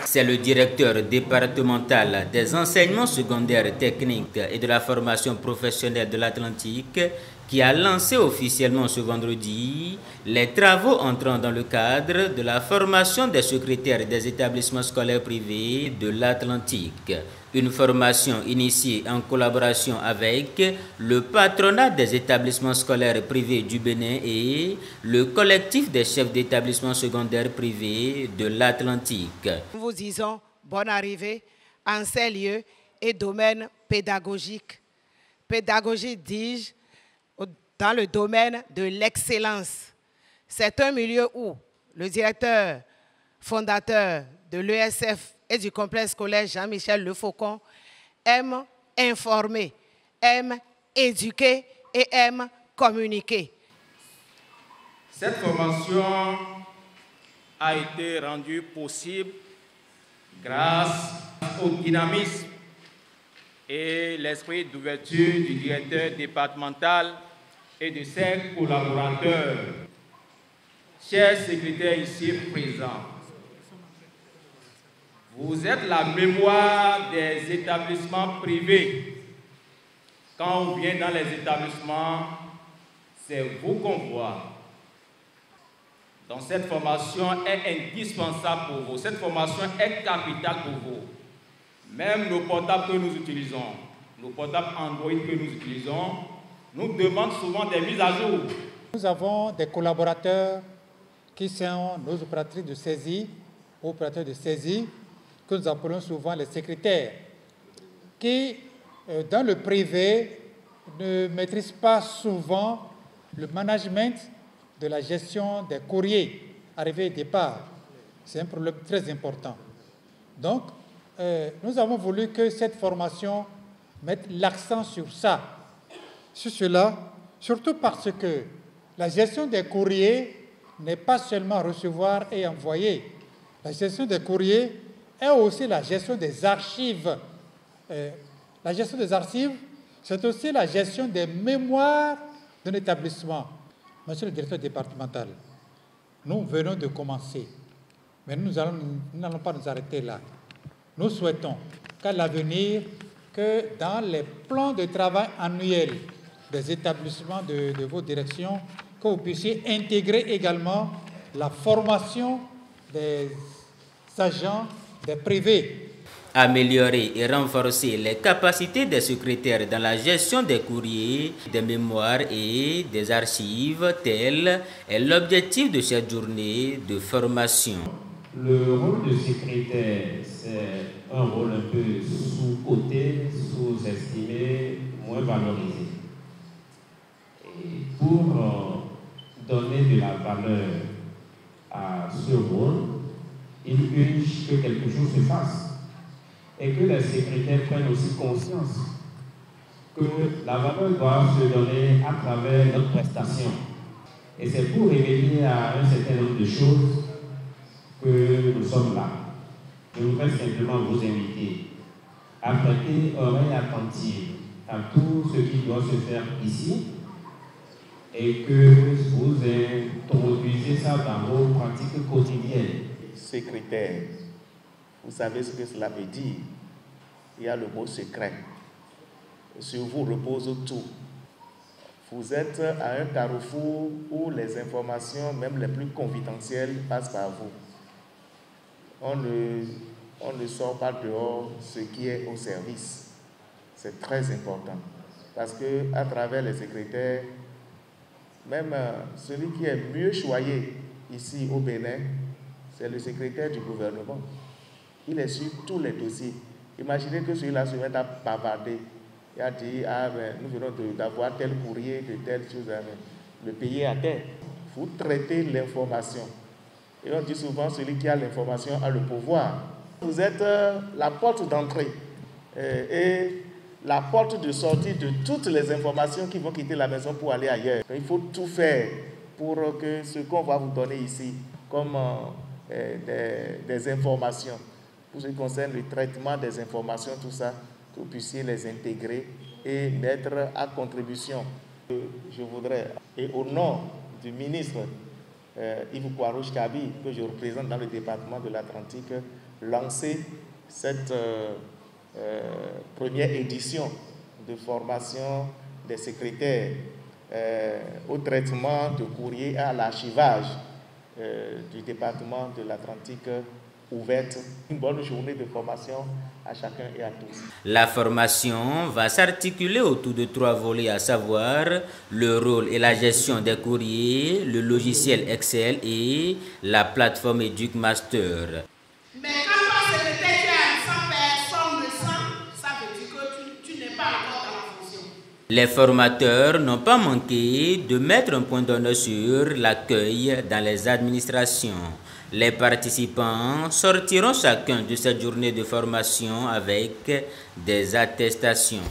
C'est le directeur départemental des enseignements secondaires techniques et de la formation professionnelle de l'Atlantique qui a lancé officiellement ce vendredi les travaux entrant dans le cadre de la formation des secrétaires des établissements scolaires privés de l'Atlantique. Une formation initiée en collaboration avec le patronat des établissements scolaires privés du Bénin et le collectif des chefs d'établissements secondaires privés de l'Atlantique. Nous vous disons bonne arrivée en ces lieux et domaines pédagogiques. Pédagogie, dis-je, dans le domaine de l'excellence. C'est un milieu où le directeur fondateur de l'ESF et du complexe scolaire Jean-Michel Le Faucon aime informer, aime éduquer et aime communiquer. Cette formation a été rendue possible grâce au dynamisme et l'esprit d'ouverture du directeur départemental et de ses collaborateurs. Chers secrétaires ici présents, vous êtes la mémoire des établissements privés. Quand on vient dans les établissements, c'est vous qu'on voit. Donc cette formation est indispensable pour vous. Cette formation est capitale pour vous. Même nos portables que nous utilisons, nos portables Android que nous utilisons, nous demandent souvent des mises à jour. Nous avons des collaborateurs qui sont nos opératrices de saisie, opérateurs de saisie, que nous appelons souvent les secrétaires, qui, dans le privé, ne maîtrisent pas souvent le management de la gestion des courriers arrivés et départ. C'est un problème très important. Donc, nous avons voulu que cette formation mette l'accent sur ça, sur cela, surtout parce que la gestion des courriers n'est pas seulement recevoir et envoyer. La gestion des courriers est aussi la gestion des archives. La gestion des archives, c'est aussi la gestion des mémoires d'un établissement. Monsieur le directeur départemental, nous venons de commencer, mais nous n'allons pas nous arrêter là. Nous souhaitons qu'à l'avenir, que dans les plans de travail annuels des établissements de vos directions, que vous puissiez intégrer également la formation des agents des privés. Améliorer et renforcer les capacités des secrétaires dans la gestion des courriers, des mémoires et des archives, tel est l'objectif de cette journée de formation. Le rôle de secrétaire, c'est un rôle un peu sous-coté, sous-estimé, moins valorisé. Et pour donner de la valeur à ce rôle, il urge que quelque chose se fasse et que les secrétaires prennent aussi conscience que la valeur doit se donner à travers notre prestation. Et c'est pour révéler à un certain nombre de choses que nous sommes là. Je voudrais simplement vous inviter à prêter oreille attentive à tout ce qui doit se faire ici et que vous introduisez ça dans vos pratiques quotidiennes. Secrétaire, vous savez ce que cela veut dire. Il y a le mot secret. Sur vous repose tout. Vous êtes à un carrefour où les informations, même les plus confidentielles, passent par vous. On ne sort pas dehors ce qui est au service. C'est très important. Parce que à travers les secrétaires, même celui qui est mieux choyé ici au Bénin, c'est le secrétaire du gouvernement. Il est sur tous les dossiers. Imaginez que celui-là se mette à bavarder. Il a dit, nous venons d'avoir tel courrier, de telle chose. Le pays est à terre. Vous traitez l'information. Et on dit souvent, celui qui a l'information a le pouvoir. Vous êtes la porte d'entrée et la porte de sortie de toutes les informations qui vont quitter la maison pour aller ailleurs. Il faut tout faire pour que ce qu'on va vous donner ici, comme des informations, pour ce qui concerne le traitement des informations, tout ça, que vous puissiez les intégrer et mettre à contribution. Je voudrais, et au nom du ministre Yves Kouarouche Kaby, que je représente dans le département de l'Atlantique, lancé cette première édition de formation des secrétaires au traitement de courrier et à l'archivage du département de l'Atlantique ouverte. Une bonne journée de formation à chacun et à tous. La formation va s'articuler autour de 3 volets, à savoir le rôle et la gestion des courriers, le logiciel Excel et la plateforme EducMaster. Mais quand on se répète à 100 personnes, ça veut dire que tu n'es pas encore dans la fonction. Les formateurs n'ont pas manqué de mettre un point d'honneur sur l'accueil dans les administrations. Les participants sortiront chacun de cette journée de formation avec des attestations.